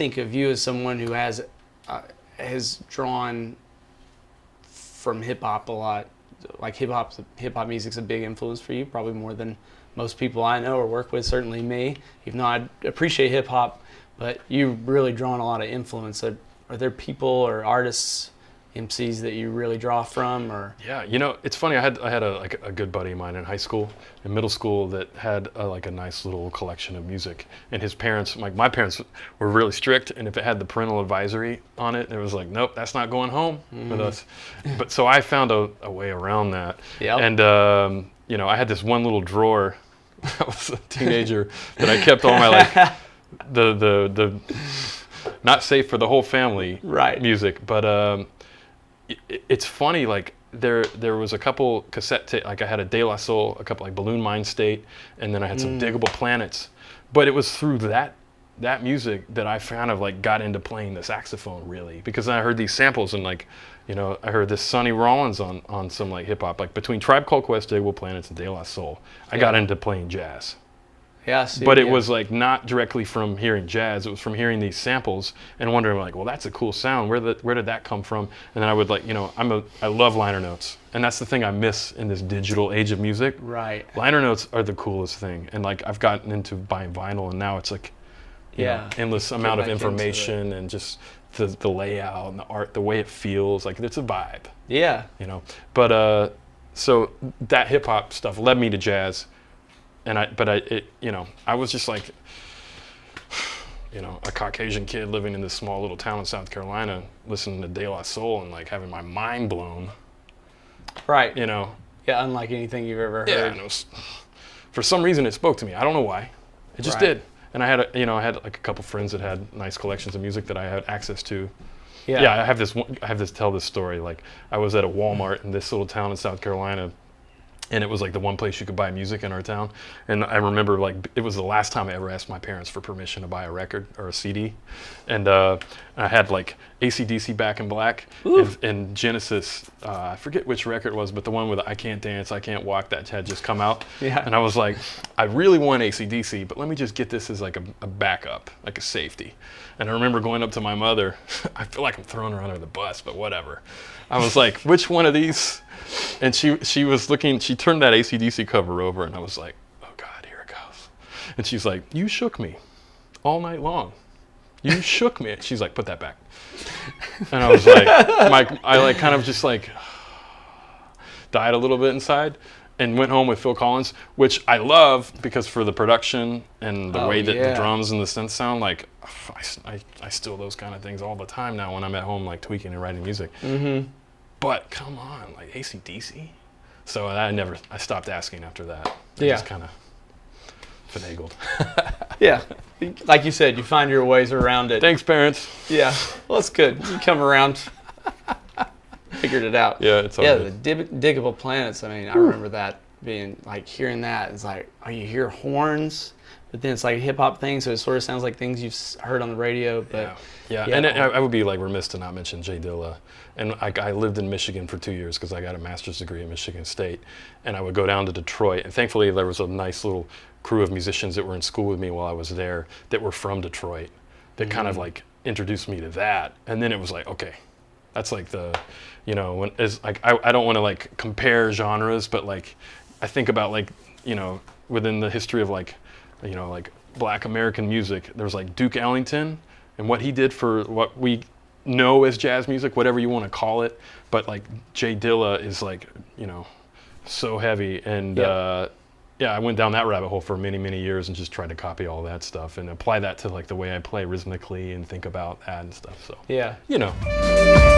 think of you as someone who has drawn from hip hop a lot. Like hip hop music's a big influence for you, probably more than most people I know or work with. Certainly me. Even though I appreciate hip hop, but you've really drawn a lot of influence. Are there people or artists, MCs that you really draw from? Or yeah, you know, it's funny. I had a good buddy of mine in high school, in middle school, that had a nice little collection of music. And his parents, my parents, were really strict. And if it had the parental advisory on it, it was like, nope, that's not going home with us. But so I found a way around that. Yep. And you know, I had this one little drawer. I was a teenager that I kept all my like the not safe for the whole family music, but it's funny, like there was a couple cassette like I had a DelaSoul, a couple like Balloon Mind State, and then I had some Digable Planets, but it was through that music that I kind of like got into playing the saxophone, really, because I heard these samples and like, you know, I heard this Sonny Rollins on some like hip hop, like between Tribe Called Quest, Digable Planets, and DelaSoul. I got into playing jazz. Yeah, but it was like not directly from hearing jazz. It was from hearing these samples and wondering like, well, that's a cool sound. Where did that come from? And then I would like, you know, I love liner notes, and that's the thing I miss in this digital age of music. Right. Liner notes are the coolest thing, and like I've gotten into buying vinyl, and now it's like, you know, endless amount of information and just the layout and the art, the way it feels, like it's a vibe. Yeah. You know, but so that hip hop stuff led me to jazz. And you know, I was just like, you know, a Caucasian kid living in this small little town in South Carolina, listening to DelaSoul and like having my mind blown. Right. You know. Yeah, unlike anything you've ever heard. Yeah. And for some reason, it spoke to me. I don't know why. It just did. And I had like a couple friends that had nice collections of music that I had access to. Yeah. I have this tell this story. Like I was at a Walmart in this little town in South Carolina. And it was like the one place you could buy music in our town. And I remember like it was the last time I ever asked my parents for permission to buy a record or a CD. And I had like AC/DC Back in Black and Genesis. I forget which record it was, but the one with I Can't Dance, I Can't Walk, that had just come out. Yeah. And I was like, I really want AC/DC, but let me just get this as like a backup, like a safety. And I remember going up to my mother. I feel like I'm throwing her under the bus, but whatever. I was like, which one of these? And she was looking, she turned that AC/DC cover over, and I was like, oh God, here it goes. And she's like, you shook me all night long. You shook me. She's like, put that back. And I was like, I like kind of just like died a little bit inside and went home with Phil Collins, which I love because for the production and the way that the drums and the synths sound, like I steal those kind of things all the time now when I'm at home like tweaking and writing music. Mm-hmm. But come on, like AC/DC? So I stopped asking after that. I just kind of finagled. Yeah, like you said, you find your ways around it. Thanks, parents. Yeah, well, that's good. You come around, figured it out. Yeah, it's all good. The Digable Planets, I mean, I remember that being, like, hearing that, it's like, oh, you hear horns, but then it's like a hip-hop thing, so it sort of sounds like things you've heard on the radio, but... Yeah. And I would be like remiss to not mention JDilla. And I lived in Michigan for 2 years because I got a master's degree at Michigan State. And I would go down to Detroit. And thankfully, there was a nice little crew of musicians that were in school with me while I was there that were from Detroit that kind of like introduced me to that. And then it was like, okay, that's like the, you know, when is like I don't want to like compare genres, but like I think about like, you know, within the history of like, you know, like Black American music, there was like Duke Ellington and what he did for what we know as jazz music, whatever you want to call it. But like JDilla is like, you know, so heavy. And I went down that rabbit hole for many, many years and just tried to copy all that stuff and apply that to like the way I play rhythmically and think about that and stuff. So, yeah, you know.